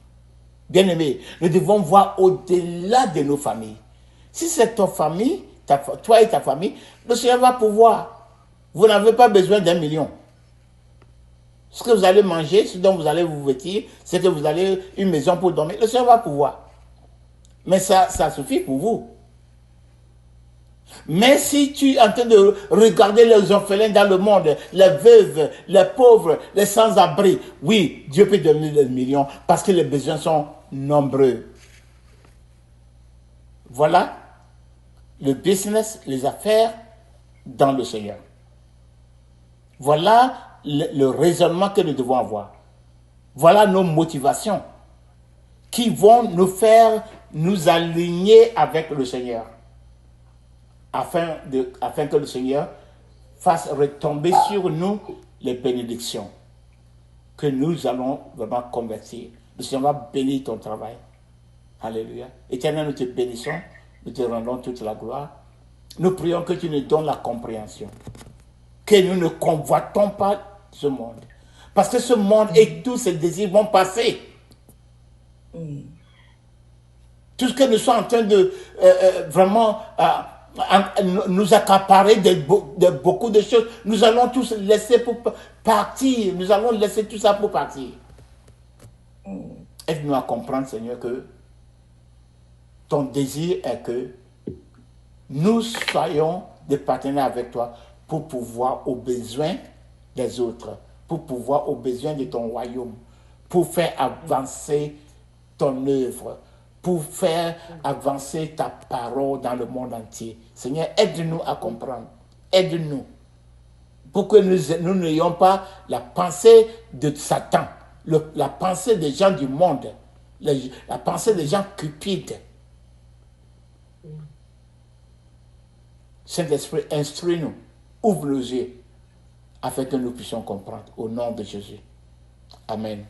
Bien-aimé, nous devons voir au-delà de nos familles. Si c'est ta famille, toi et ta famille, le Seigneur va pouvoir. Vous n'avez pas besoin d'1 million. Ce que vous allez manger, ce dont vous allez vous vêtir, c'est que vous allez une maison pour dormir. Le Seigneur va pouvoir. Mais ça suffit pour vous. Mais si tu es en train de regarder les orphelins dans le monde, les veuves, les pauvres, les sans-abri, oui, Dieu peut donner des millions parce que les besoins sont nombreux. Voilà le business, les affaires dans le Seigneur. Voilà le raisonnement que nous devons avoir. Voilà nos motivations. qui vont nous faire nous aligner avec le Seigneur, afin que le Seigneur fasse retomber sur nous les bénédictions que nous allons vraiment convertir. Le Seigneur va bénir ton travail. Alléluia. Éternel, nous te bénissons, nous te rendons toute la gloire. Nous prions que tu nous donnes la compréhension, que nous ne convoitons pas ce monde. Parce que ce monde et tous ses désirs vont passer. Tout ce que nous sommes en train de vraiment nous accaparer de beaucoup de choses, nous allons tous laisser pour partir. Nous allons laisser tout ça pour partir. Aide-nous à comprendre, Seigneur, que ton désir est que nous soyons des partenaires avec toi pour pouvoir aux besoins des autres, pour pouvoir aux besoins de ton royaume, pour faire avancer ton œuvre, pour faire avancer ta parole dans le monde entier. Seigneur, aide-nous à comprendre. Aide-nous pour que nous n'ayons pas la pensée de Satan, la pensée des gens du monde, la pensée des gens cupides. Saint-Esprit, instruis-nous, ouvre nos yeux, afin que nous puissions comprendre. Au nom de Jésus. Amen.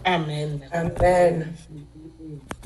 Amen. Amen.